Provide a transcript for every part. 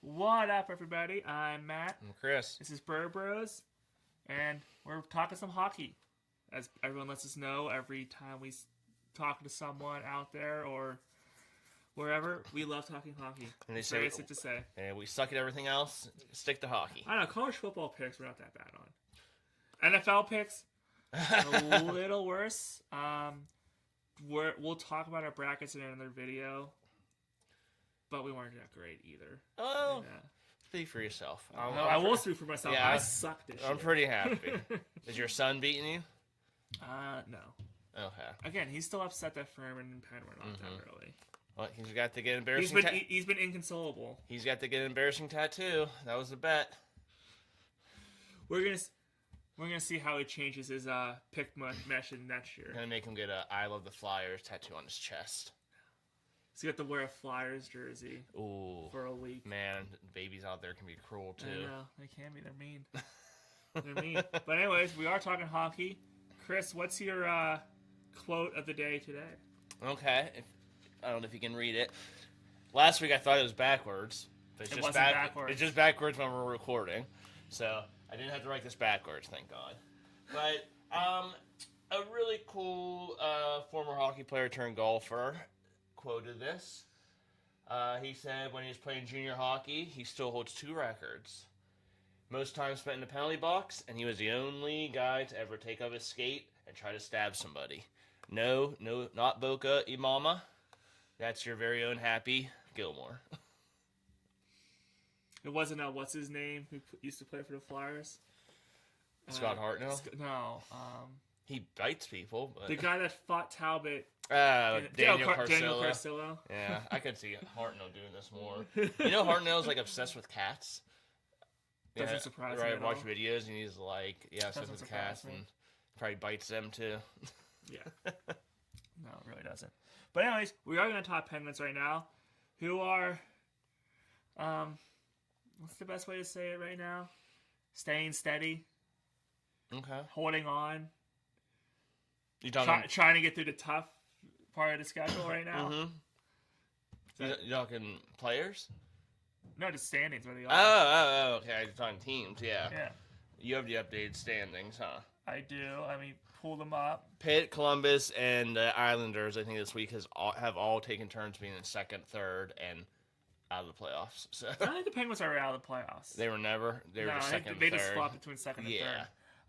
What up, everybody? I'm Matt. I'm Chris. This is Burr Bros, and we're talking some hockey. As everyone lets us know, every time we talk to someone out there or wherever, we love talking hockey. And they It's say, very sick to say. and we suck at everything else. Stick to hockey. I don't know, college football picks we're not that bad on. NFL picks, a little worse. We'll talk about our brackets in another video, but we weren't that great either. Oh, speak for yourself. I will speak for myself. Yeah, I suck this shit. I'm pretty happy. Is your son beating you? No. Okay. Again, he's still upset that Furman and Penn were not that early. Well, he's got to get embarrassing. He's been inconsolable. He's got to get an embarrassing tattoo. That was the bet. We're gonna see how he changes his pick mesh in next year. Gonna make him get a "I love the Flyers" tattoo on his chest. So you have to wear a Flyers jersey. Ooh. For a week. Man, babies out there can be cruel too. I know they can be. They're mean. They're mean. But anyways, we are talking hockey. Chris, what's your quote of the day today? Okay. I don't know if you can read it. Last week I thought it was backwards. But It wasn't backwards. It's just backwards when we're recording. So I didn't have to write this backwards, thank God. But a really cool former hockey player turned golfer quoted this. He said when he was playing junior hockey, he still holds 2 records. Most time spent in the penalty box, and he was the only guy to ever take off his skate and try to stab somebody. No, not Boca Imama. That's your very own Happy Gilmore. It wasn't what's his name who used to play for the Flyers. Scott Hartnell? No. He bites people, but The guy that fought Talbot. Daniel Carcillo. Daniel Carcillo. Yeah, I could see Hartnell doing this more. You know, Hartnell's like obsessed with cats. Doesn't surprise me right, at watch all. videos and he's like, obsessed with cats and probably bites them too. Yeah. No, it really doesn't. But anyways, we are going to talk Penguins right now, who are, what's the best way to say it right now? Staying steady. Okay. Holding on. You talking? Trying to get through the tough part of the schedule right now. You talking players? No, the standings where they are. Oh, okay. You're talking teams, yeah. Yeah. You have the updated standings, huh? I do. I mean, pull them up. Pitt, Columbus, and Islanders, I think this week have all taken turns being in second, third, and out of the playoffs. So I think the Penguins are out of the playoffs. they were never. They were just second, they third. just swapped between second and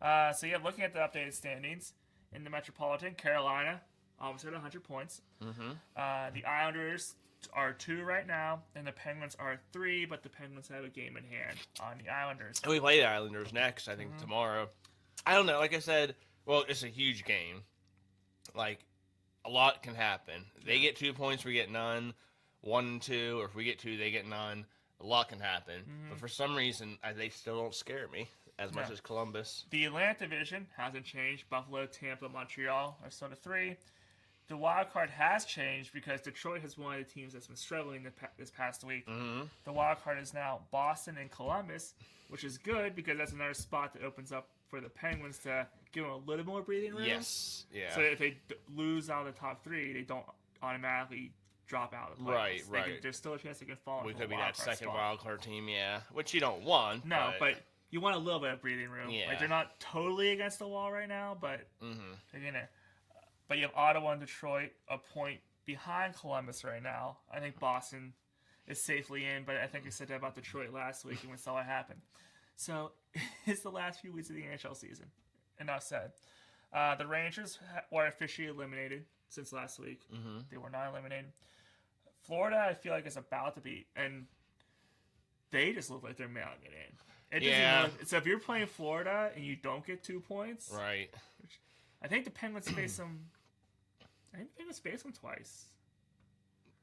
third. So yeah, looking at the updated standings in the Metropolitan, Carolina almost at 100 points. The Islanders are 2 right now, and the Penguins are 3, but the Penguins have a game in hand on the Islanders. And we play the Islanders next, I think, tomorrow. I don't know. Like I said, well, it's a huge game. Like, a lot can happen. They get 2 points, we get none. 1 and 2, or if we get 2, they get none. A lot can happen. But for some reason, they still don't scare me as much as Columbus. The Atlantic Division hasn't changed. Buffalo, Tampa, Montreal are still at 3. The wild card has changed because Detroit has one of the teams that's been struggling this past week. The wild card is now Boston and Columbus, which is good because that's another spot that opens up for the Penguins to give them a little more breathing room. Yes, yeah. So if they lose out of the top 3, they don't automatically drop out of the playoffs. Right. There's still a chance they can fall We into could a be wild that card second spot. wild card team, yeah. Which you don't want. No, but you want a little bit of breathing room. Yeah. Like, they're not totally against the wall right now, but they're gonna. But you have Ottawa and Detroit a point behind Columbus right now. I think Boston is safely in, but I think we said that about Detroit last week, and we saw what happened. So it's the last few weeks of the NHL season. Enough said. The Rangers were officially eliminated since last week. They were not eliminated. Florida, I feel like, is about to be, and they just look like they're mailing it in. So if you're playing Florida and you don't get 2 points, right. I think the Penguins face them. I think the Penguins face them twice.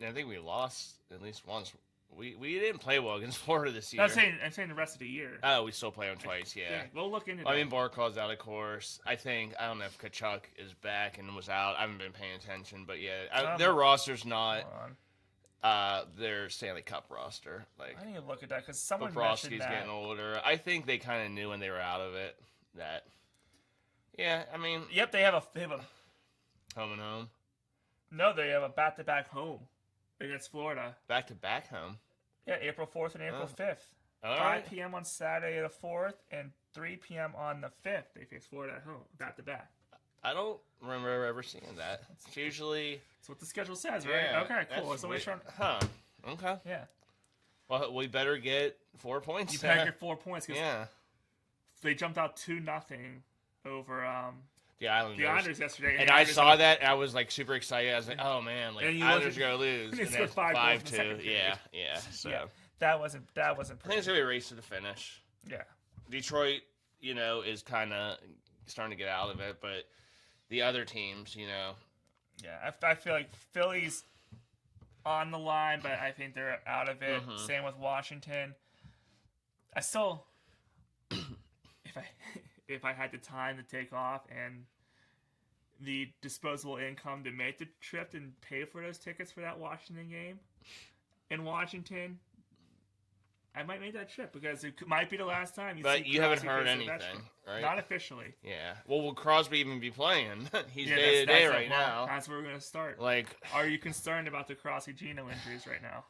I think we lost at least once. We didn't play well against Florida this year. I'm saying the rest of the year. Oh, we still play them twice, yeah. We'll look into that. I mean, Barkov's out, of course. I don't know if Kachuk is back and was out. I haven't been paying attention, but yeah, their roster's not their Stanley Cup roster. Like, I need to look at that because someone mentioned Bobrovsky's that. getting older. I think they kind of knew when they were out of it that. Yeah, I mean. Yep, they have a home and home. No, they have a back-to-back home against Florida. Back-to-back home. Yeah, April 4th and April 5th. All 5 right. p.m. on Saturday the 4th and 3 p.m. on the 5th. They face Florida at home, back to back. I don't remember ever seeing that. It's usually. That's what the schedule says, right? Yeah, Okay, cool. that's So weird. trying... Huh. Okay. Yeah. Well, we better get 4 points. You better get 4 points because Yeah. they jumped out 2-0 over The Islanders. yesterday. And I saw that, and I was like super excited. I was like, "Oh man, like And you Islanders look at- gonna lose." they And scored then 5 goals in the 5-2. second period. Yeah. So Yeah, that wasn't I think pretty. it's gonna be a race to the finish. Yeah. Detroit, is kind of starting to get out of it, but the other teams, Yeah, I feel like Philly's on the line, but I think they're out of it. Mhm. Same with Washington. I still, if I had the time to take off and the disposable income to make the trip and pay for those tickets for that Washington game in Washington, I might make that trip because it might be the last time. But you haven't heard face anything, Ovechkin. right? Not officially. Yeah. Well, will Crosby even be playing? He's Yeah, day to day that's right well, now. That's where we're gonna start. Like, Are you concerned about the Crosby-Gino injuries right now?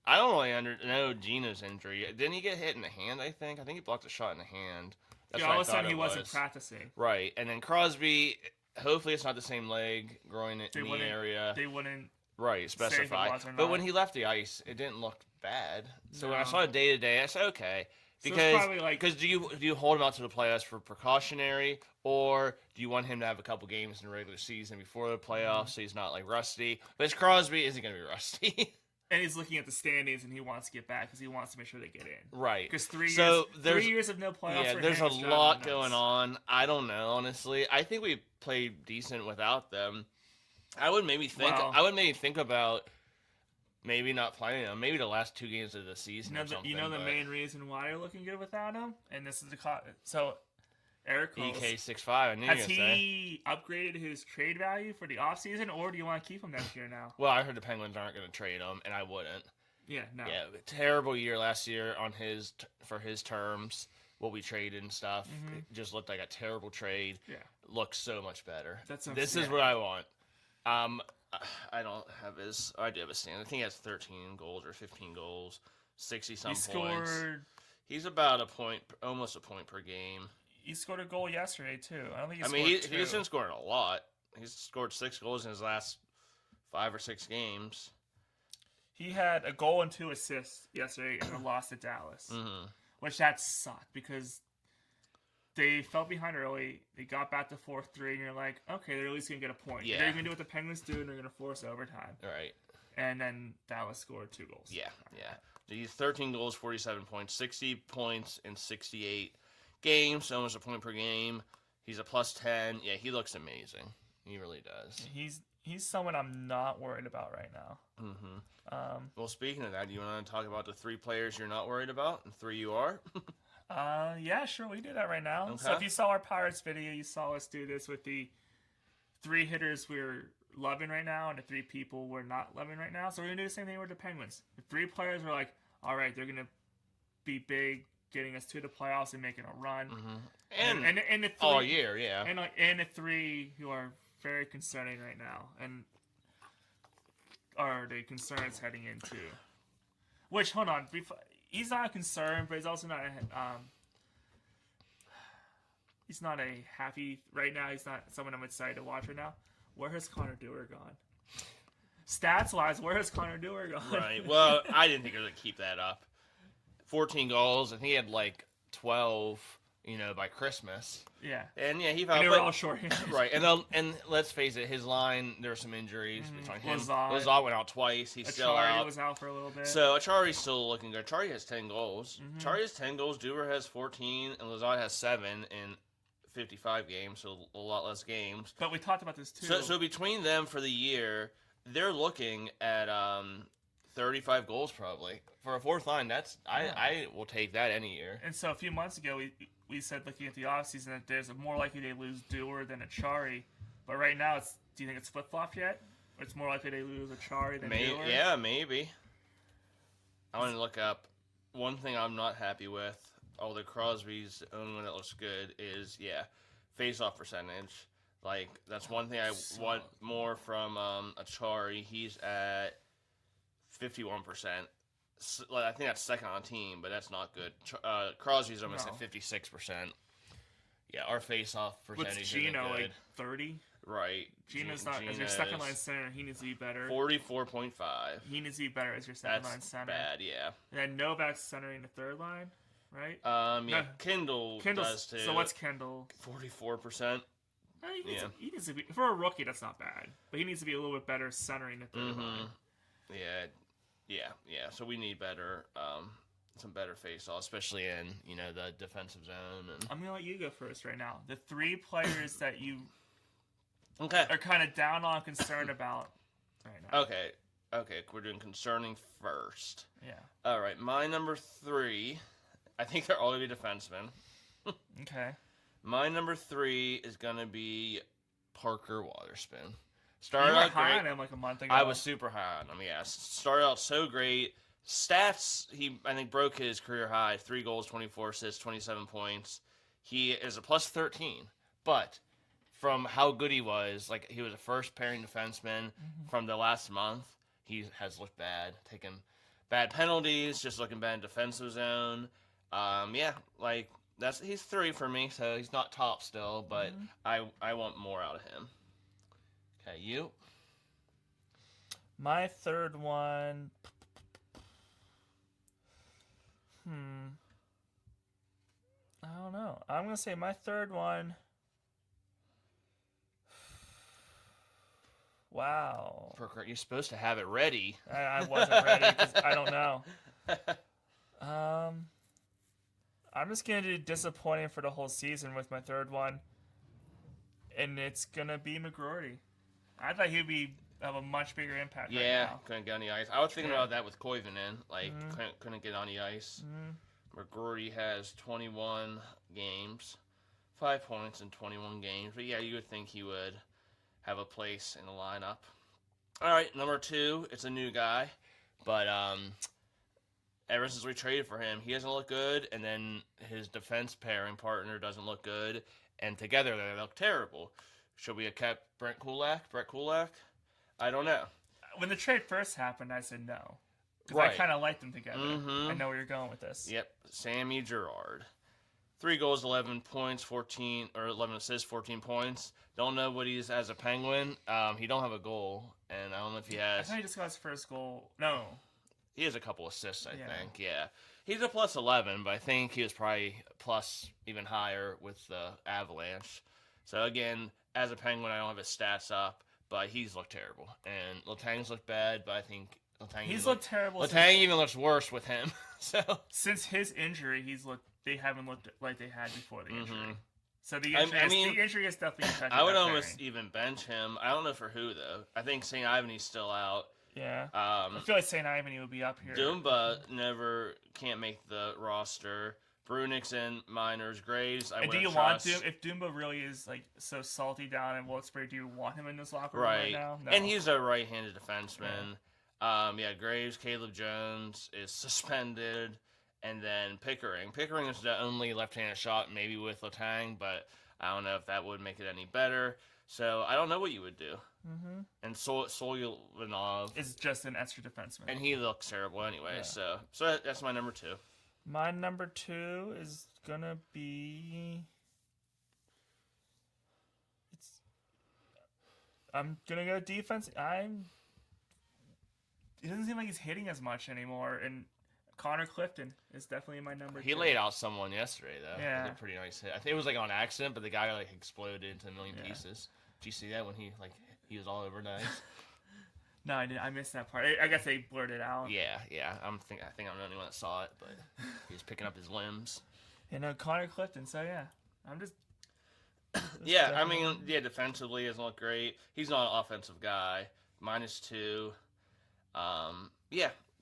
I don't really know Gino's injury. Didn't he get hit in the hand? I think he blocked a shot in the hand. That's Yeah, what all I of a sudden thought he it wasn't was. practicing. Right, and then Crosby. Hopefully, it's not the same leg, groin, knee area. They wouldn't. Right, say if it specify. was or But not. when he left the ice, it didn't look bad. So when I No. saw it day to day, I said, okay. So it's Because probably like- do you hold him out to the playoffs for precautionary, or do you want him to have a couple games in the regular season before the playoffs so he's not like rusty? But it's Crosby, isn't going to be rusty. And he's looking at the standings and he wants to get back because he wants to make sure they get in. Right. Because So 3 years of no playoffs. Yeah, for there's him a is driving lot me going nuts. on. I don't know, honestly. I think we played decent without them. I would maybe think. Well- I would maybe think about maybe not playing them. Maybe the last 2 games of the season. You know, or something, the but main reason why you're looking good without him, and this is so Eric Cole, EK65. I knew you were has gonna say. he upgraded his trade value for the offseason, or do you want to keep him next year now? Well, I heard the Penguins aren't going to trade him, and I wouldn't. Yeah, no. Yeah, terrible year last year on for his terms. What we traded and stuff, it just looked like a terrible trade. Yeah. Looks so much better. This is what I want. I don't have his. I do have his stand. I think he has 13 goals or 15 goals, 60-some He points. scored. He's about a point, almost a point per game. He scored a goal yesterday too. I don't think he I scored mean, two. he hasn't scored a lot. He's scored 6 goals in his last 5 or 6 games. He had a goal and 2 assists yesterday in the loss to Dallas, Mm-hmm. which that sucked because they fell behind early. They got back to 4-3, and you're like, okay, they're at least gonna get a point. Yeah. They're gonna do what the Penguins do, and they're gonna force overtime. All right. And then Dallas scored 2 goals. Yeah. He's 13 goals, 47 points, 60 points in 68 games, almost a point per game. He's a plus 10. Yeah, he looks amazing. He really does. He's someone I'm not worried about right now. Mm-hmm. Well, speaking of that, do you want to talk about the 3 players you're not worried about and 3 you are? Yeah, sure, we do that right now. Okay. So if you saw our Pirates video, you saw us do this with the 3 hitters we're loving right now and the 3 people we're not loving right now. So we're gonna do the same thing with the Penguins. The 3 players were like, all right, they're gonna be big, getting us to the playoffs and making a run. Mm-hmm. And the 3, all year, yeah. and the 3 who are very concerning right now and are the concerns heading into. Which, hold on, he's not a concern, but he's also not he's not a happy right now. He's not someone I'm excited to watch right now. Where has Connor Dewar gone? Stats wise, where has Connor Dewar gone? Right. Well, I didn't think he was going to keep that up. 14 goals. I think he had like 12, by Christmas. Yeah. And yeah, he And found. they were all short. Right, and let's face it, his line, there were some injuries between him. Lazard. Lazard went out twice. He's still Achari out. was out for a little bit. So Achari's still looking good. Achari has 10 goals. Achari has 10 goals. Dewar has 14, and Lazard has 7 in 55 games, so a lot less games. But we talked about this too. So between them for the year, they're looking at 35 goals probably for a 4th line. That's I will take that any year. And so a few months ago, we said looking at the offseason that there's a more likely they lose Dewar than Achari. But right now, do you think it's flip-flopped yet? Or it's more likely they lose Achari than Dewar? Yeah, maybe. I want to look up one thing I'm not happy with. Although Crosby's the only one that looks good is face-off percentage. Like that's one thing I want more from Achari. He's at 51%. I think that's second on team, but that's not good. Crosby's almost No. at 56%. Yeah, our face-off percentage What's isn't Gino, good. like 30? Right. Gino's not, as your second line center, he needs to be better. 44.5. He needs to be better as your second line center. Bad, yeah. And then Novak's centering the third line, right? Yeah, No. Kendall's does too. So what's Kendall? 44%. He needs to be, for a rookie, that's not bad. But he needs to be a little bit better centering the third line. Yeah. So we need better, some better face-off, especially in the defensive zone. And I'm gonna let you go first right now. The 3 players that you okay are kind of down on, concerned about right now. Okay. We're doing concerning first. Yeah. All right, my number 3. I think they're all gonna be defensemen. Okay. My number 3 is gonna be Parker Waterspin. You Started were out high great. on him like a month ago. I was super high on him. Yeah, started out so great. Stats, I think broke his career high: 3 goals, 24 assists, 27 points. He is a plus 13, but from how good he was, like he was a first pairing defenseman from the last month. He has looked bad, taking bad penalties, just looking bad in defensive zone. He's 3 for me, so he's not top still, but I want more out of him. Okay, you? My third one. I don't know. I'm gonna say my third one. Wow. Parker, you're supposed to have it ready. I wasn't ready because I don't know. I'm just gonna do disappointing for the whole season with my third one, and it's gonna be McGroarty. I thought he'd have a much bigger impact. Yeah, right now. couldn't get on the ice. I was thinking about that with Koivunen. Couldn't get on the ice. McGroarty has 21 games, 5 points in 21 games. But yeah, you would think he would have a place in the lineup. All right, number 2, it's a new guy, but ever since we traded for him, he doesn't look good, and then his defense pairing partner doesn't look good, and together they look terrible. Should we have kept Brett Kulak? I don't know. When the trade first happened, I said no. Because Right. I kind of liked them together. I know where you're going with this. Yep, Sammy Girard. 3 goals, 11 points, 11 assists, 14 points. Don't know what he's as a Penguin. He don't have a goal, and I don't know if he I has. thought he just got his first goal. No. He has a couple assists, I think. Yeah, he's a plus 11, but I think he was probably plus even higher with the Avalanche. So again, as a Penguin, I don't have his stats up, but he's looked terrible, and Letang's looked bad, but I think He's looked terrible. Letang even looks worse with him. So since his injury, they haven't looked like they had before the injury. So the injury is definitely affected. I would almost even bench him. I don't know for who though. I think St. Ivany's still out. Yeah. I feel like St. Ivany would be up here. Dumba can't make the roster. Brunick's in minors. Graves, I do you trust. want to? If Dumba really is like so salty down in Wilkes-Barre, do you want him in this locker room right now? No. And he's a right-handed defenseman. Graves, Caleb Jones is suspended, and then Pickering. Pickering is the only left-handed shot, maybe with Letang, but I don't know if that would make it any better. So I don't know what you would do. And Solyulinov is just an extra defenseman, and he looks terrible anyway. Yeah. So that's my number 2. My number 2 is gonna be. I'm gonna go defense. It doesn't seem like he's hitting as much anymore, and Connor Clifton is definitely my number 2. He laid out someone yesterday though. Yeah, it was a pretty nice hit. I think it was like on accident, but the guy like exploded into a million pieces. Did you see that when he was all over the ice? No, I didn't. I missed that part. I guess they blurred it out. Yeah. I think I'm the only one that saw it, but he was picking up his limbs. Connor Clifton. So yeah, I'm just. Defensively he doesn't look great. He's not an offensive guy. -2.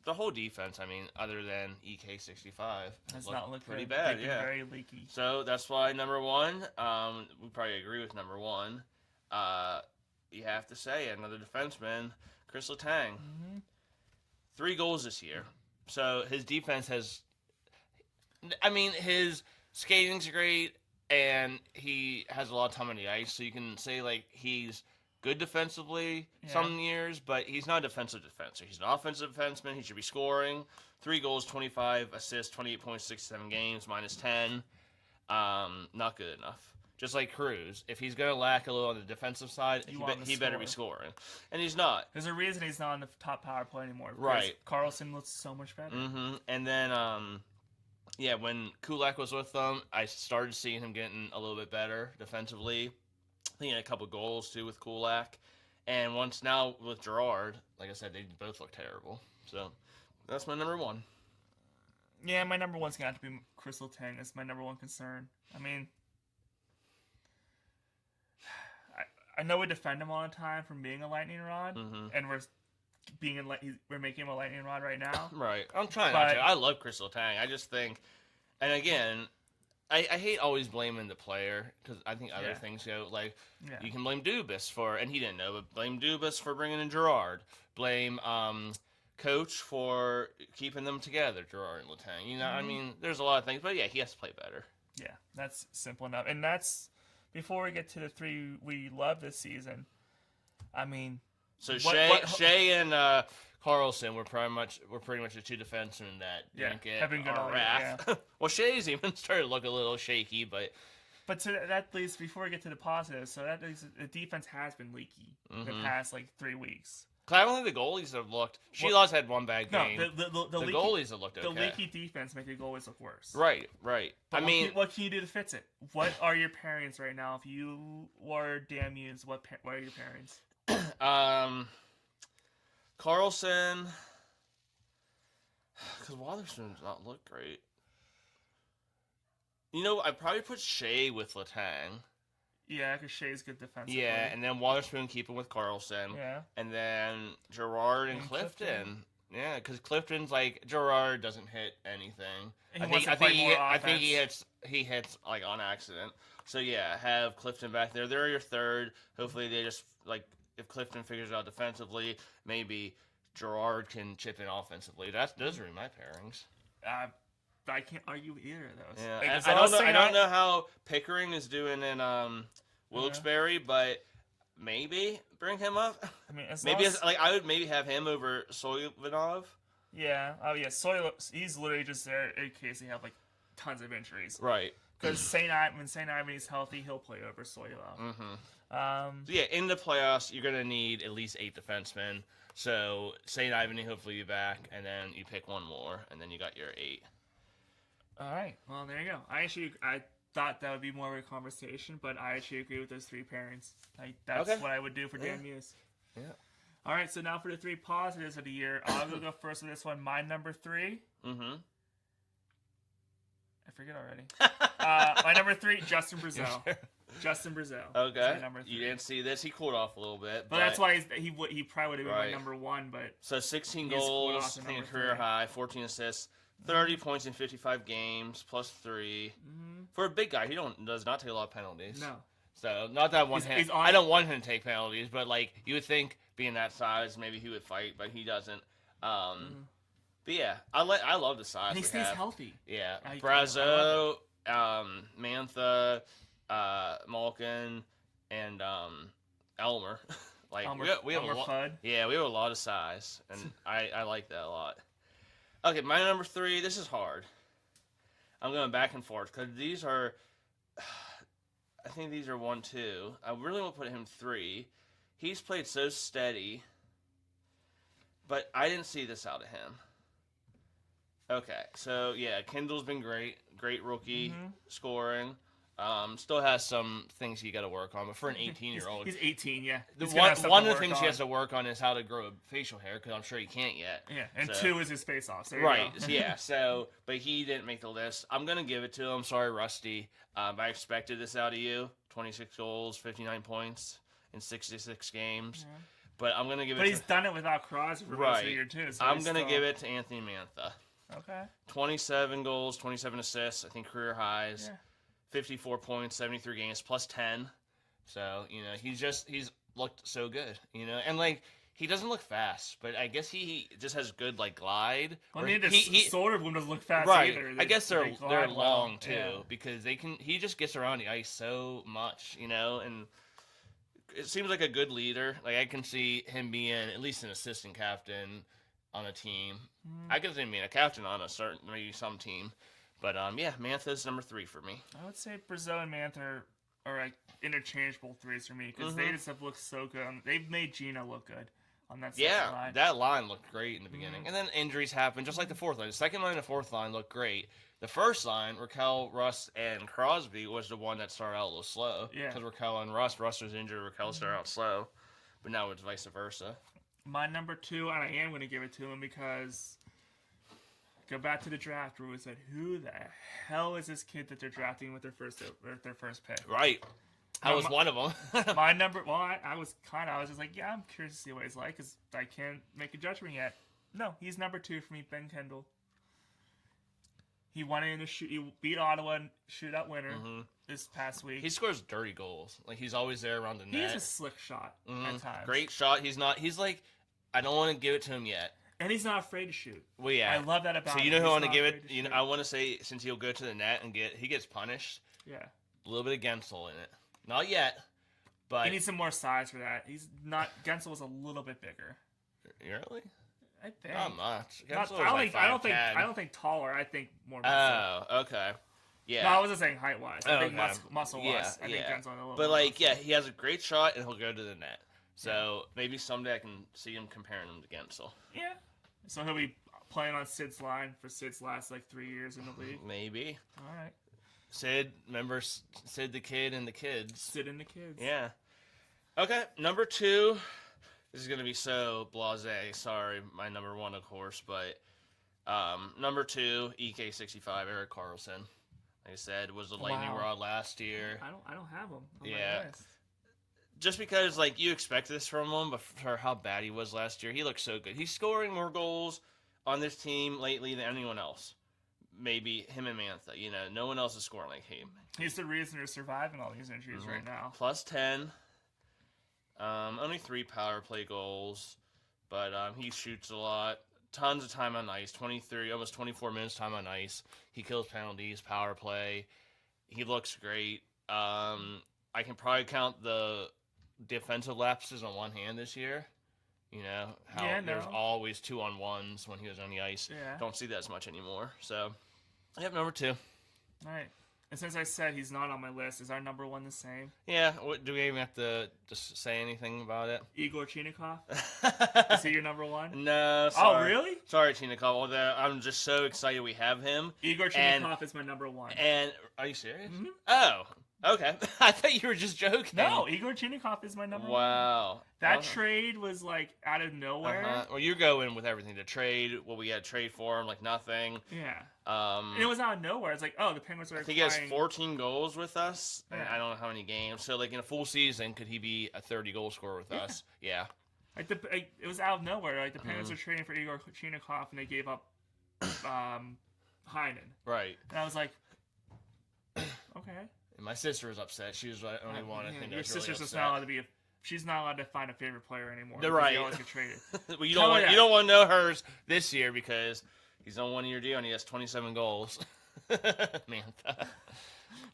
The whole defense. I mean, other than EK65, has not looked pretty bad. Yeah, very leaky. So that's why number 1. We probably agree with number 1. You have to say another defenseman. Chris Letang, 3 goals this year. So his defense has. I mean, his skating's great, and he has a lot of time on the ice. So you can say like he's good defensively some years, but he's not a defensive defender. He's an offensive defenseman. He should be scoring. 3 goals, 25 assists, 28.67 games, -10. Not good enough. Just like Cruz, if he's going to lack a little on the defensive side, he better be scoring. And he's not. There's a reason he's not on the top power play anymore. Right. Carlson looks so much better. Mm-hmm. And then, when Kulak was with them, I started seeing him getting a little bit better defensively. I think he had a couple goals, too, with Kulak. And once now with Gerard, like I said, they both look terrible. So that's my number 1. Yeah, my number 1's going to have to be Chris Letang. That's my number 1 concern. I mean, I know we defend him all the time from being a lightning rod, and we're making him a lightning rod right now. Right. I'm trying not to. I love Chris Letang. I just think, and again, I hate always blaming the player because I think other things go like you can blame Dubas for, and he didn't know, but blame Dubas for bringing in Gerard. Blame coach for keeping them together, Gerard and Letang. You know, I mean, there's a lot of things, but yeah, he has to play better. Yeah, that's simple enough, and that's. Before we get to the 3 we love this season, I mean, so Shea and Carlson were pretty much the 2 defensemen that didn't get have been good our wrath. Yeah. Well, Shea's even started to look a little shaky, but to that leads before we get to the positives. So that leads, the defense has been leaky the past like 3 weeks. Cause I don't think the goalies have looked. Sheila's had one bad game. No, the leaky, goalies have looked okay. The leaky defense make the goalies look worse. Right. But what can you do to fix it? What are your pairings right now? If you were Dan Muse, what are your pairings? Carlson, because Wotherspoon does not look great. You know, I'd probably put Shea with Letang. Yeah, because Shea's good defensively. Yeah, and then Wotherspoon keep him with Carlson. Yeah. And then Gerard and Clifton. Yeah, because Clifton's like Gerard doesn't hit anything. I think he hits like on accident. So yeah, have Clifton back there. They're your third. Hopefully they just like if Clifton figures it out defensively, maybe Gerard can chip in offensively. Those are my pairings. I can't argue with either of those. Yeah, like, I don't know how Pickering is doing in Wilkes-Barre, but maybe bring him up. I mean, I would maybe have him over Soyunov. Yeah. Oh yeah. He's literally just there in case they have like tons of injuries. Right. Because when St. Ivan's healthy, he'll play over Soyunov. So yeah, in the playoffs, you're gonna need at least 8 defensemen. So St. Ivan hopefully be back, and then you pick one more, and then you got your 8. All right. Well, there you go. I thought that would be more of a conversation, but I actually agree with those 3 pairings. That's what I would do for Dan Muse. Yeah. All right. So now for the 3 positives of the year, I'll go first with this one. My number 3. I forget already. My number 3, Justin Brazeau. Justin Brazeau. Okay. You didn't see this. He cooled off a little bit. But that's why he probably would have been my number 1. But so 16 goals, I think career high, 14 assists. 30 points in 55 games, +3. For a big guy, he does not take a lot of penalties. No. So, not that I don't want him to take penalties, but, like, you would think, being that size, maybe he would fight, but he doesn't. But, yeah, I love the size and he stays healthy. Yeah. Brazeau, Mantha, Malkin, and Elmer. Like, we have a lot. Yeah, we have a lot of size, and I like that a lot. Okay, my number 3, this is hard. I'm going back and forth, because these are, I think these are 1, 2. I really want to put him 3. He's played so steady, but I didn't see this out of him. Okay, so yeah, Kendall's been great rookie, scoring. Still has some things you got to work on, but for an 18-year-old, he's 18, yeah. One of the things he has to work on is how to grow a facial hair, because I'm sure he can't yet. Yeah, and 2 is his face-off. So right, yeah. So, but he didn't make the list. I'm gonna give it to him. Sorry, Rusty. I expected this out of you. 26 goals, 59 points in 66 games. Yeah. But I'm gonna give it. But he's done it without Crosby for most of the year too. So I'm gonna give it to Anthony Mantha. Okay. 27 goals, 27 assists. I think career highs. Yeah. 54 points, 73 games, +10. So, you know, he's looked so good, you know. And, like, he doesn't look fast, but I guess he just has good, like, glide. Well, he sort of doesn't look fast either. I guess they're long, too, because he just gets around the ice so much, you know. And it seems like a good leader. Like I can see him being at least an assistant captain on a team. I can see him being a captain on a certain maybe some team. But yeah, Mantha's number 3 for me. I would say Brazil and Mantha are like interchangeable threes for me because they just have looked so good. They've made Gina look good on that second line. That line looked great in the beginning. And then injuries happened, just like the fourth line. The second line and the fourth line looked great. The first line, Raquel, Russ, and Crosby, was the one that started out a little slow. Yeah. Because Raquel and Russ was injured, Raquel started out slow. But now it's vice versa. My number 2, and I am going to give it to him because go back to the draft where we said, who the hell is this kid that they're drafting with their first pick? Right. I was one of them. My number, well, I was just like, yeah, I'm curious to see what he's like because I can't make a judgment yet. No, he's number 2 for me, Ben Kendall. He won in he beat Ottawa in shootout winner this past week. He scores dirty goals. Like he's always there around the net. He has a slick shot at times. Great shot. He's like, I don't want to give it to him yet. And he's not afraid to shoot. Well, yeah. I love that about him. So you know who I want to give it? You know, I want to say since he'll go to the net and he gets punished. Yeah. A little bit of Gensel in it. Not yet, but he needs some more size for that. He's not. Gensel was a little bit bigger. Really? I think. Not much. I don't think taller. I think more muscle. Oh, okay. Yeah. No, I wasn't saying height wise. I think muscle wise. I think Gensel a little. But like, yeah, he has a great shot and he'll go to the net. So maybe someday I can see him comparing him to Gensel. Yeah. So he'll be playing on Sid's line for Sid's last 3 years in the league. Maybe. All right. Sid, remember Sid the Kid and the Kids. Sid and the Kids. Yeah. Okay, number 2. This is going to be so blasé. Sorry, my number 1, of course. But number 2, EK65, Erik Karlsson. Like I said, was the lightning rod last year. I don't have him on my list. Just because, you expect this from him, but for how bad he was last year, he looked so good. He's scoring more goals on this team lately than anyone else. Maybe him and Mantha. No one else is scoring like him. He's the reason they're surviving all these injuries right now. Plus 10. Only 3 power play goals, but he shoots a lot. Tons of time on ice. 23, almost 24 minutes time on ice. He kills penalties, power play. He looks great. I can probably count the defensive lapses on one hand this year. There's always 2-on-1s when he was on the ice. Yeah. Don't see that as much anymore. So, yep, number 2. All right. And since I said he's not on my list, is our number 1 the same? Yeah. Do we even have to just say anything about it? Igor Chinikov? Is he your number 1? No. Sorry. Oh, really? Sorry, Chinikov. Although I'm just so excited we have him. Igor Chinikov is my number 1. And are you serious? Mm-hmm. Oh. Okay. I thought you were just joking. No, Igor Chinikov is my number 1. Wow. That trade was out of nowhere. Well, you're going with everything. The trade, what we had to trade for him, nothing. Yeah. And it was out of nowhere. It's the Penguins are I think he has 14 goals with us. Yeah. I don't know how many games. So, in a full season, could he be a 30-goal scorer with us? Yeah. It was out of nowhere. The Penguins were trading for Igor Chinikov, and they gave up Heinen. Right. And I was like, okay. And my sister was upset. She was the only one I think that was sister's really just not allowed to be she's not allowed to find a favorite player anymore. They're right. They always get traded. Well, you don't want to know hers this year because he's on 1 year deal and he has 27 goals. Mantha.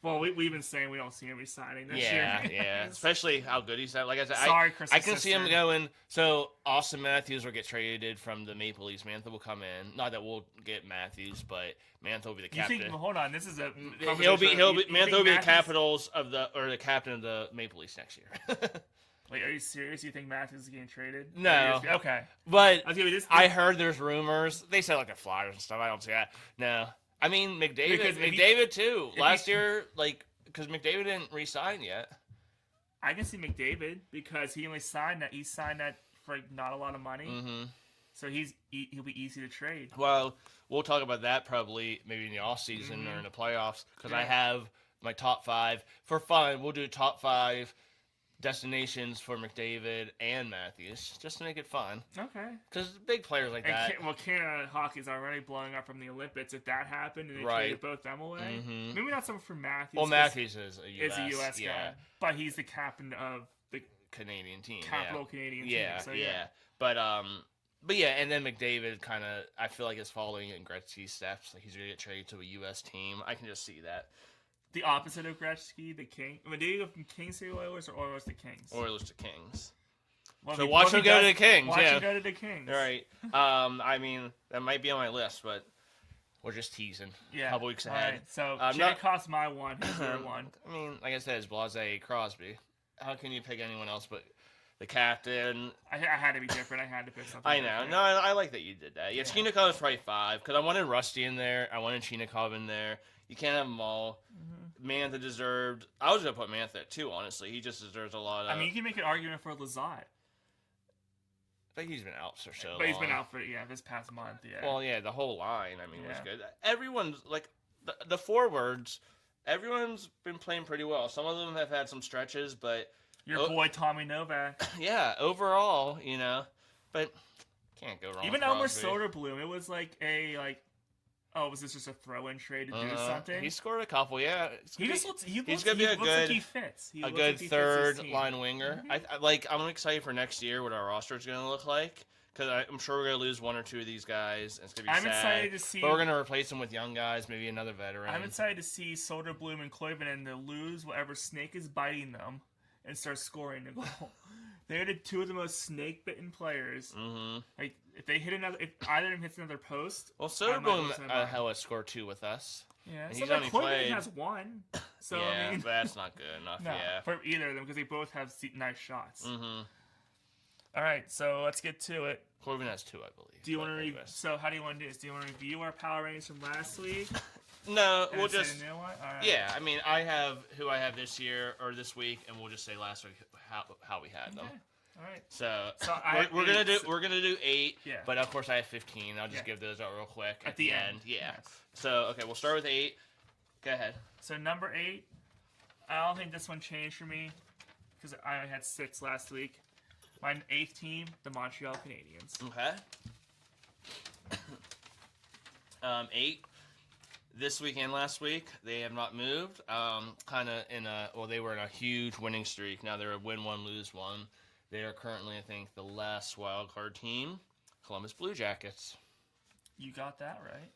Well, we've been saying we don't see him resigning this year. Yeah. Especially how good he's at. Like I said, sorry, Chris. I can see him going. So Austin Matthews will get traded from the Maple Leafs. Mantha will come in. Not that we'll get Matthews, but Mantha will be the captain. Hold on, this is a. Mantha will be the Capitals the captain of the Maple Leafs next year. Wait, are you serious? You think Matthews is getting traded? No. Okay. But I heard there's rumors. They said a Flyers and stuff. I don't see that. No. I mean, McDavid too. Last year, because McDavid didn't re-sign yet. I can see McDavid because he only signed that. He signed that for not a lot of money. Mm-hmm. So he'll be easy to trade. Well, we'll talk about that probably maybe in the off season or in the playoffs because I have my top 5 for fun. We'll do top 5 destinations for McDavid and Matthews just to make it fun. Okay. Because big players like that. Canada hockey's already blowing up from the Olympics. If that happened and they traded both them away, maybe not someone for Matthews. Well, Matthews is a U.S. guy, but he's the captain of the Canadian team. Canadian team. So, But yeah, and then McDavid kind of, I feel like is following in Gretzky's steps. He's going to get traded to a U.S. team. I can just see that. the opposite of Gretzky, the King. I mean, do you go from Kings to the Oilers or Oilers to Kings? Oilers to Kings. Well, So watch him go to the Kings. Watch yeah. him go to the Kings. All right. I mean, that might be on my list, but we're just teasing. Yeah. A couple weeks All ahead. right. So Chaykov's my one. Who's your one? I mean, like I said, it's Blase Crosby. How can you pick anyone else but the captain? I had to be different. I had to pick something. I know. different. No, I like that you did that. Yeah, Chinikov is probably 5 because I wanted Rusty in there. I wanted Chinikov in there. You can't have them all. Mantha deserved. I was gonna put Mantha at 2. Honestly, he just deserves a lot of. I mean, you can make an argument for Lazat. But he's been out for so long. But he's been out for this past month. Yeah. Well, yeah, the whole line. I mean, was good. Everyone's like the forwards. Everyone's been playing pretty well. Some of them have had some stretches, but your boy Tommy Novak. Yeah, overall, but can't go wrong. Even Elmer Soderblom, it was like was this just a throw-in trade to do something? He scored a couple, yeah. He's gonna be a good, like he fits. A good third line winger. I'm excited for next year what our roster is gonna look like because I'm sure we're gonna lose 1 or 2 of these guys. And it's gonna be sad. I'm excited to see, but we're gonna replace them with young guys, maybe another veteran. I'm excited to see Soderblom and Koivunen to lose whatever snake is biting them and start scoring a goal. They're the 2 of the most snake-bitten players. Mm-hmm. Like if either of them hits another post. Well, Soderblom has scored 2 with us. Yeah, and so he's only played. Has 1. So yeah, I mean, but that's not good enough. No, yeah, for either of them because they both have nice shots. Mm-hmm. All right, so let's get to it. Corbin has 2, I believe. Do you want to So how do you want to do this? Do you want to review our power ratings from last week? No, we'll just. The new one? All right. Yeah, I mean, I have who I have this year or this week, and we'll just say last week how we had them. All right. So we're gonna do 8. Yeah. But of course I have 15. I'll just give those out real quick at the end. Yeah. Yes. So okay, we'll start with 8. Go ahead. So number 8, I don't think this one changed for me because I had 6 last week. My 8th team, the Montreal Canadiens. Okay. 8. This week and last week, they have not moved. They were in a huge winning streak. Now they're a win 1, lose 1. They are currently, I think, the last wild card team, Columbus Blue Jackets. You got that right.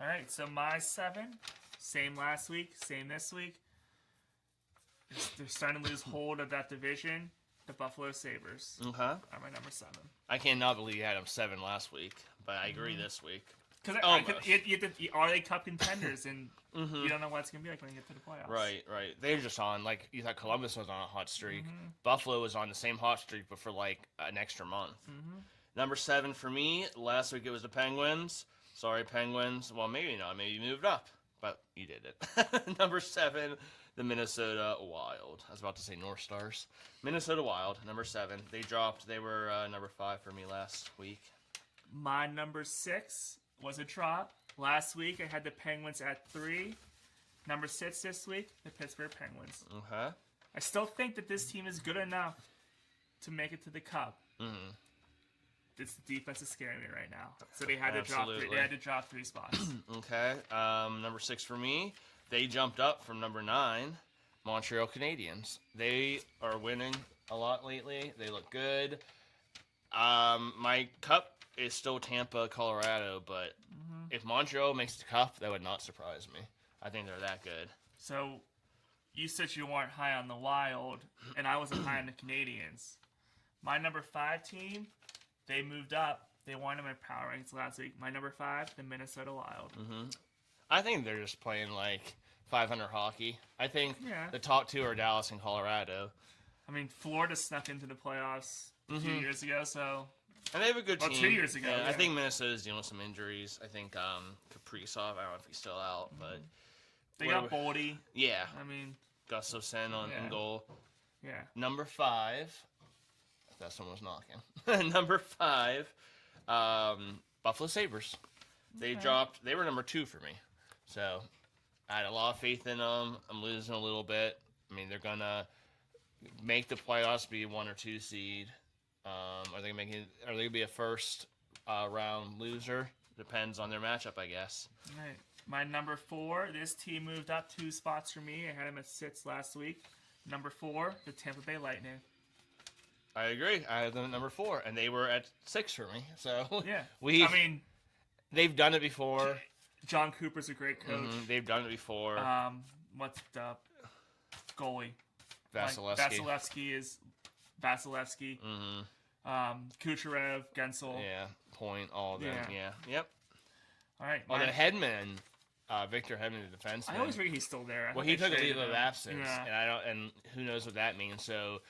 All right, so my 7, same last week, same this week. They're starting to lose hold of that division. The Buffalo Sabres are my number 7. I cannot believe you had them 7 last week, but I agree this week. Because are they cup contenders, and you don't know what it's going to be like when you get to the playoffs. Right. They're just on, like, you thought Columbus was on a hot streak. Buffalo was on the same hot streak, but for, like, an extra month. Number 7 for me, last week it was the Penguins. Sorry, Penguins. Well, maybe not. Maybe you moved up, but you did it. Number 7, the Minnesota Wild. I was about to say North Stars. Minnesota Wild, number 7. They dropped. They were number 5 for me last week. My number 6 was a drop. Last week, I had the Penguins at 3. Number 6 this week, the Pittsburgh Penguins. Okay. I still think that this team is good enough to make it to the Cup. This defense is scaring me right now. So they had to drop 3. They had to drop 3 spots. Okay. Number 6 for me. They jumped up from number 9, Montreal Canadiens. They are winning a lot lately. They look good. My Cup is still Tampa, Colorado, but if Montreal makes the Cup, that would not surprise me. I think they're that good. So, you said you weren't high on the Wild, and I wasn't high on the Canadiens. My number 5 team, they moved up. They won in my power rankings last week. My number 5, the Minnesota Wild. I think they're just playing like 500 hockey. I think the top 2 are Dallas and Colorado. I mean, Florida snuck into the playoffs a few years ago, so... And they have a good team. 2 years ago. I think Minnesota's dealing with some injuries. I think Kaprizov, I don't know if he's still out, but... They got Boldy. Yeah. I mean... Gustav Sen in goal. Yeah. Number 5... If that someone's knocking. Number 5, Buffalo Sabres. They dropped... They were number 2 for me. So, I had a lot of faith in them. I'm losing a little bit. I mean, they're going to make the playoffs, be a 1 or 2 seed. Are they going to be a first round loser? Depends on their matchup, I guess. All right. My number 4, this team moved up 2 spots for me. I had them at 6 last week. Number 4, the Tampa Bay Lightning. I agree. I had them at number 4, and they were at 6 for me. So yeah, they've done it before. John Cooper's a great coach. They've done it before. what's the goalie? Vasilevsky. Vasilevsky. Kucherov, Gensel. Yeah, Point, all of them. Yeah. Yep. All right. Well, then Hedman, Victor Hedman, the defenseman. I always think he's still there. Well, he took a leave of absence, and who knows what that means. So,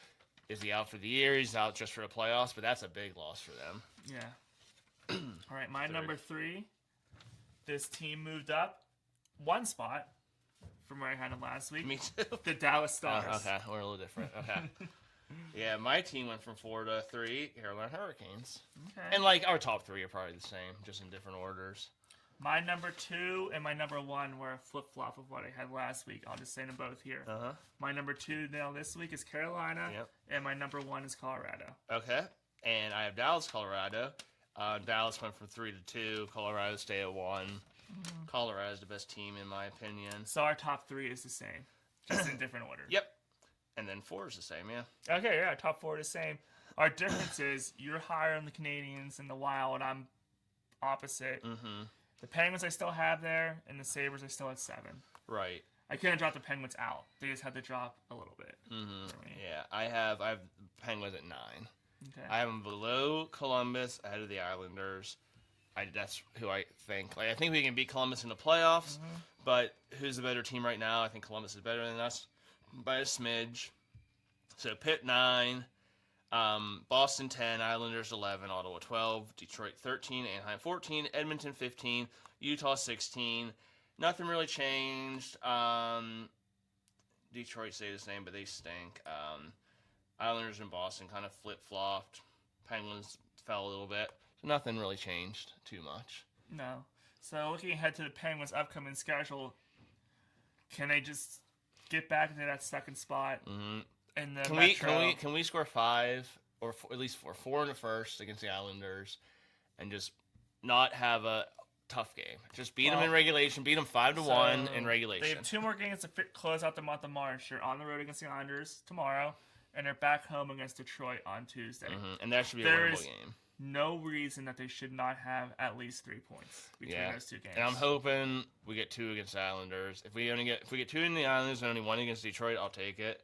is he out for the year? He's out just for the playoffs, but that's a big loss for them. Yeah. All right, my number 3. This team moved up 1 spot from where I had them last week. Me too. The Dallas Stars. Okay, we're a little different. Okay. Yeah, my team went from 4 to 3, Carolina Hurricanes. Okay. And, like, our top 3 are probably the same, just in different orders. My number 2 and my number 1 were a flip-flop of what I had last week. I'll just say them both here. My number 2 now this week is Carolina, and my number 1 is Colorado. Okay. And I have Dallas, Colorado. Dallas went from 3 to 2. Colorado stay at 1. Colorado is the best team, in my opinion. So our top 3 is the same, just in different order. Yep. And then 4 is the same, yeah. Okay, yeah, top 4 is the same. Our difference is you're higher on the Canadians and the Wild. I'm opposite. The Penguins I still have there, and the Sabres I still at 7. Right. I couldn't drop the Penguins out. They just had to drop a little bit. Yeah, I have Penguins at 9. Okay. I have them below Columbus, ahead of the Islanders. That's who I think. Like, I think we can beat Columbus in the playoffs, but who's the better team right now? I think Columbus is better than us by a smidge. So Pitt 9, Boston 10, Islanders 11, Ottawa 12, Detroit 13, Anaheim 14, Edmonton 15, Utah 16. Nothing really changed. Detroit stayed the same, but they stink. Islanders and Boston kind of flip-flopped. Penguins fell a little bit. So nothing really changed too much. No. So looking ahead to the Penguins' upcoming schedule, can they just get back into that second spot? In the Can we score 5 or at least 4 in the first against the Islanders, and just not have a tough game? Just beat them in regulation. Beat them 5-1 in regulation. They have 2 more games to close out the month of March. They're on the road against the Islanders tomorrow, and they're back home against Detroit on Tuesday. And that should be a winnable game. No reason that they should not have at least 3 points between those 2 games. And I'm hoping we get 2 against the Islanders. If we get 2 in the Islanders and only 1 against Detroit, I'll take it.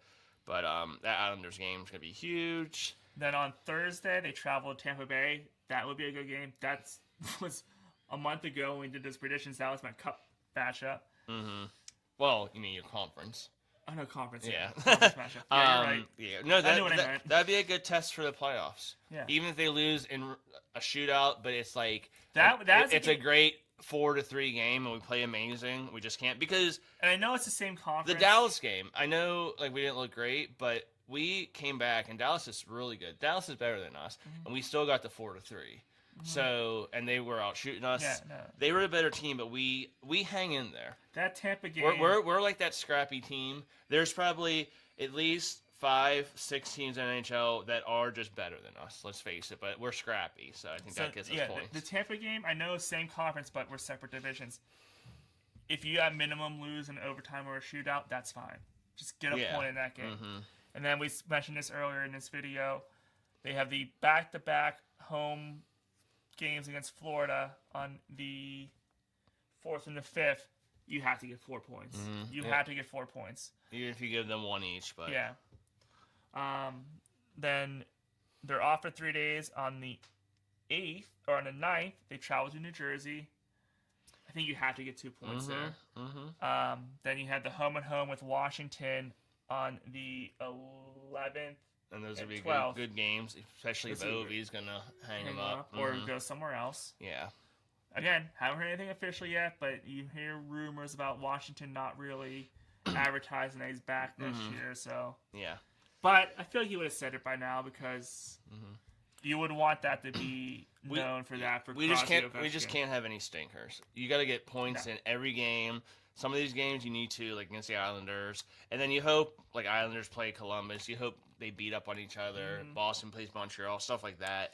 But that Islanders game is going to be huge. Then on Thursday, they travel to Tampa Bay. That would be a good game. That was a month ago when we did those predictions. That was my cup matchup. Well, you mean your conference. Oh, no, conference. Yeah. Conference matchup. Yeah, you're right. Yeah. No, I knew what I meant. That'd be a good test for the playoffs. Yeah. Even if they lose in a shootout, but it's like it's a great 4-3 game, and we play amazing. We just can't because. And I know it's the same conference. The Dallas game, I know, like we didn't look great, but we came back, and Dallas is really good. Dallas is better than us, and we still got the 4-3. So, and they were out shooting us. Yeah, no. They were a better team, but we hang in there. That Tampa game. We're like that scrappy team. There's probably at least 5-6 teams in NHL that are just better than us. Let's face it, but we're scrappy, so I think that gets us points. The Tampa game, I know same conference, but we're separate divisions. If you at minimum lose in overtime or a shootout, that's fine. Just get a point in that game. And then we mentioned this earlier in this video. They have the back-to-back home games against Florida on the 4th and the 5th. You have to get 4 points. You have to get 4 points. Even if you give them 1 each, but yeah. Then they're off for 3 days on the 8th or on the 9th. They travel to New Jersey. I think you have to get 2 points there. Then you had the home and home with Washington on the 11th. And those would be good games, especially if Ovi's going to hang them up. Or go somewhere else. Yeah. Again, haven't heard anything official yet, but you hear rumors about Washington not really advertising that he's back this year. So yeah. But I feel like he would have said it by now because you would want that to be known for that. We just can't have any stinkers. You got to get points in every game. Some of these games you need to, like against the Islanders, and then you hope like Islanders play Columbus. You hope they beat up on each other. Boston plays Montreal, stuff like that.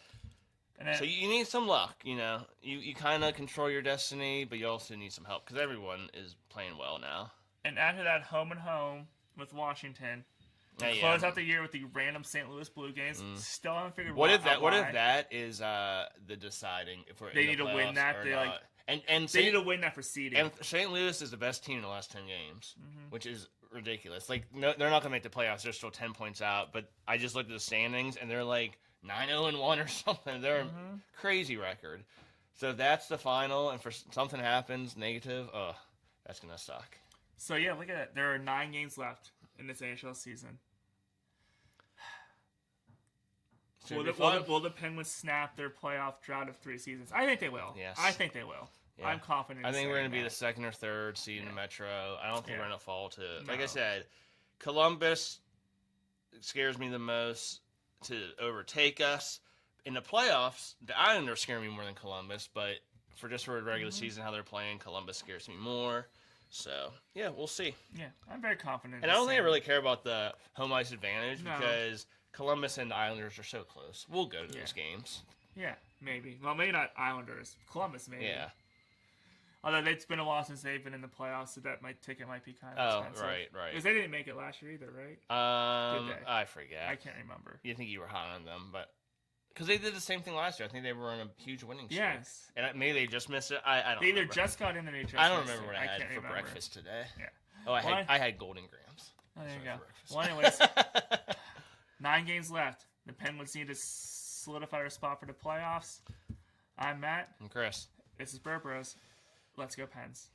And so you need some luck. You know, you kind of control your destiny, but you also need some help because everyone is playing well now. And after that, home and home with Washington. Close out the year with the random St. Louis Blue Games. Still haven't figured what if that is the deciding if we're they in need the to win that. Or they not. like And they need to win that for seeding. And St. Louis is the best team in the last 10 games, which is ridiculous. Like, no, they're not going to make the playoffs. They're still 10 points out. But I just looked at the standings, and they're like 9-0-1 or something. They're a crazy record. So that's the final, and for something happens negative, that's going to suck. So, yeah, look at it. There are 9 games left in this NHL season. Will the Penguins snap their playoff drought of 3 seasons? I think they will. Yes. I think they will. Yeah. I'm confident. I think we're going to be the 2nd or 3rd seed in the Metro. I don't think we're going to fall to... No. Like I said, Columbus scares me the most to overtake us. In the playoffs, the Islanders scare me more than Columbus, but for a regular season, how they're playing, Columbus scares me more. So, yeah, we'll see. Yeah, I'm very confident. And I don't think I really care about the home ice advantage because Columbus and the Islanders are so close. We'll go to those games. Yeah, maybe. Well, maybe not Islanders. Columbus, maybe. Yeah. Although it's been a while since they've been in the playoffs, so that ticket might be kind of expensive. Right. Because they didn't make it last year either, right? Did they? I forget. I can't remember. You think you were high on them, but... Because they did the same thing last year. I think they were on a huge winning streak. Yes. And maybe they just missed it. I don't They either remember. just got in or they just I don't remember what I had for breakfast today. Yeah. Oh, I had Golden Grams. Oh, there you go. Well, anyways, 9 games left. The Penguins need to solidify their spot for the playoffs. I'm Matt. I'm Chris. This is Burr Bros. Let's go Pens.